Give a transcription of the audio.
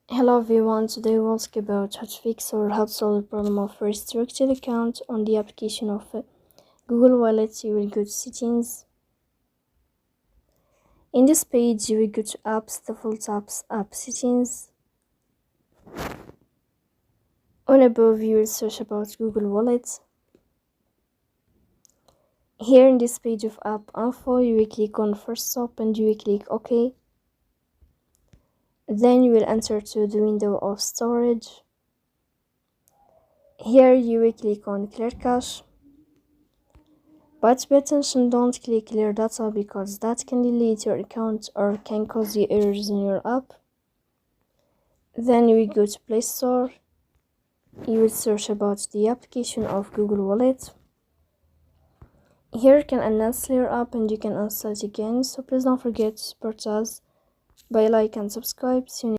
Hello everyone, today we'll talk about how to fix or how to solve the problem of restricted account on the application of Google Wallet. You will go to settings. In this page you will go to apps, default apps, app settings. On above you will search about Google Wallet. Here in this page of app info you will click on first stop and you will click OK. Then you will enter to the window of storage. Here you will click on clear cache. But pay attention, don't click clear data because that can delete your account or can cause you errors in your app. Then you will go to Play Store. You will search about the application of Google Wallet. Here you can uninstall your app and you can install it again. So please don't forget to support us by like and subscribe. See you